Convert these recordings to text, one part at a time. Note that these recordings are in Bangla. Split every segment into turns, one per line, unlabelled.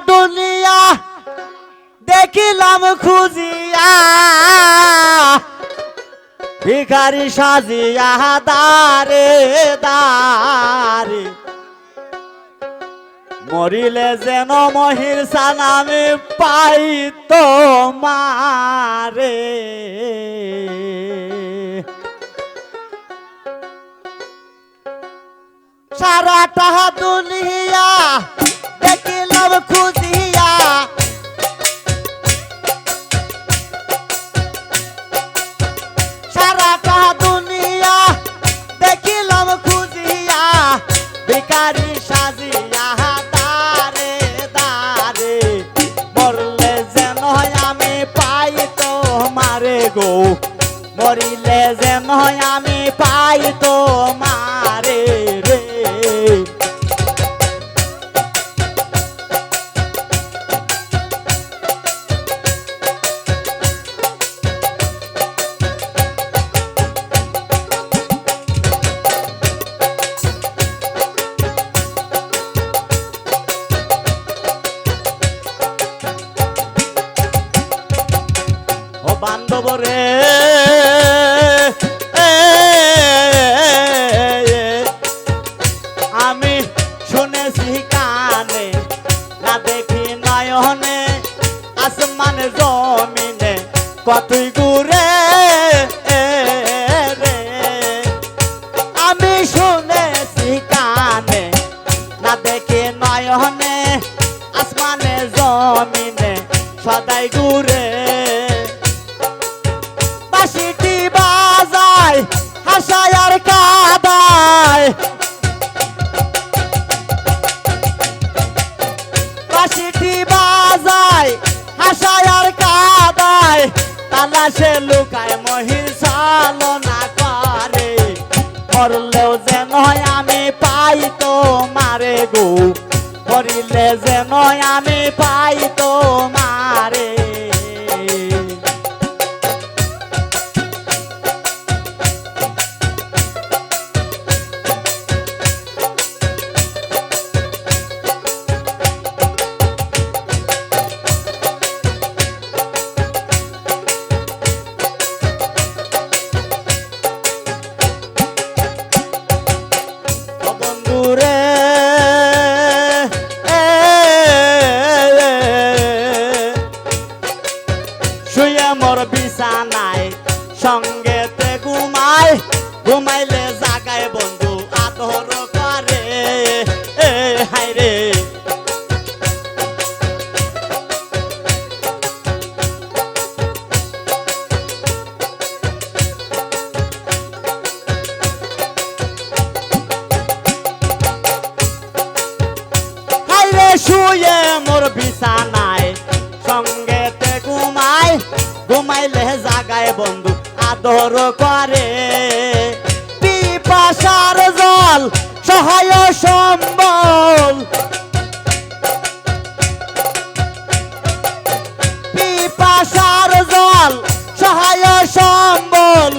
দুনিয়া দেখিলাম খুঁজিয়া ভিখারি সাজিয়া দারে দারে মরিলে যেন মহির সানামে পাই তোমারে সারাটা দুনিয়া দেখিলাম খুঁজিয়া সারাটা দুনিয়া দেখিলাম খুঁজিয়া ভিখারি সাজিয়া দারে দারে মরলে যেন আমি পাই তোমারে গো মরিলে যেন আমি পাই তোমারে রে ও বান্ধব রে আমি শুনেছি কানে না দেখি নয়নে আসমান জমিনে কতই ঘুরে রে আমি শুনেছি কানে না দেখি নয়নে আসমানে জমিনে সদাই ঘুরে বাঁশিটি বাজায় হাসায় আর কাঁদায় বাঁশিটি বাজায় হাসায় আর কাঁদায় তালাশে লুকায় মহির চালনা করে মরলেও যেন আমি পাই তোমারে গো মরিলে যেন আমি পাই তোমারে মোর বিছানায় সঙ্গেতে ঘুমায় ঘুমাইলে জাগায় বন্ধু আদর করে হায় রে হায় রে শুয়ে মোর বিছানায় সঙ্গেতে ঘুমায় ঘুমাইলে জাগায় বন্ধু আদর করে পিপাসার জল সহায় সম্বল পিপাসার জল সহায় সম্বল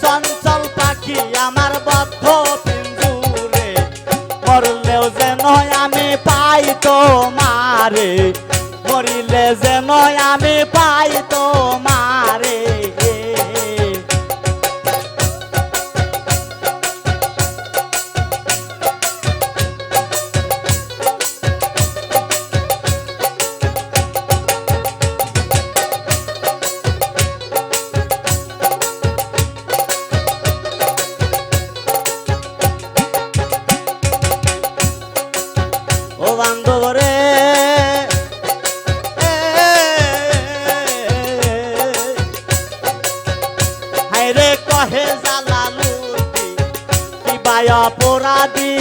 চঞ্চল পাখি আমার বদ্ধ পিঞ্জুরে মরলেও যেন আমি পাই তোমারে মরিলে যেন আমি পাই তোমারে ও বান্ধব রে কহে জালালুদ্দি কিবায় অপরাধী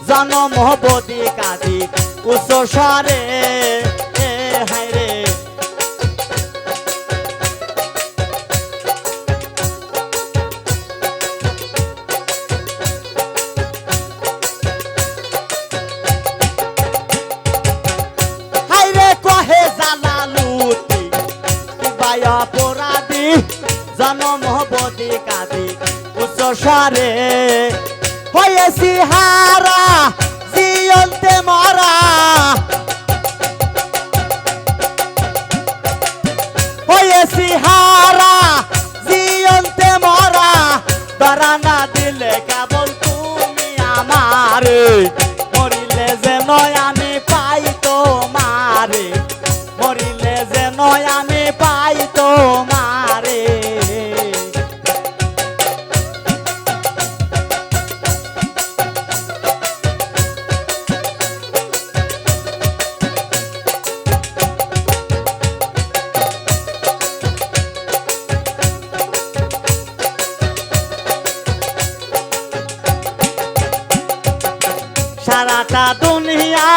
জনম বদি কাদি উচ্চ স্বরে হায় রে হায় রে কহে জালালুদ্দি কিবায় অপরাধী জনম বদি কাদি উচ্চ স্বরে হয়েছি হারা জিয়ন্তে মরা কেবল তুমি আমারে মরিলে যেন আমি পাই তোমারে মরিলে যেন আমি পাই তোমারে সারাটা দুনিয়া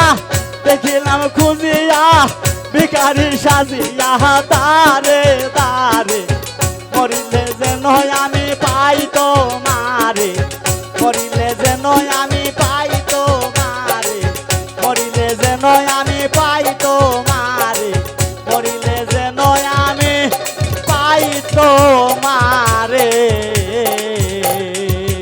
দেখিলাম খুঁজিয়া ভিখারি সাজিয়া তারে তারে মরিলে যেন আমি পাই তোমারে মরিলে যেন আমি পাই তোমারে মরিলে যেন আমি পাই তোমারে মরিলে যেন আমি পাই তোমারে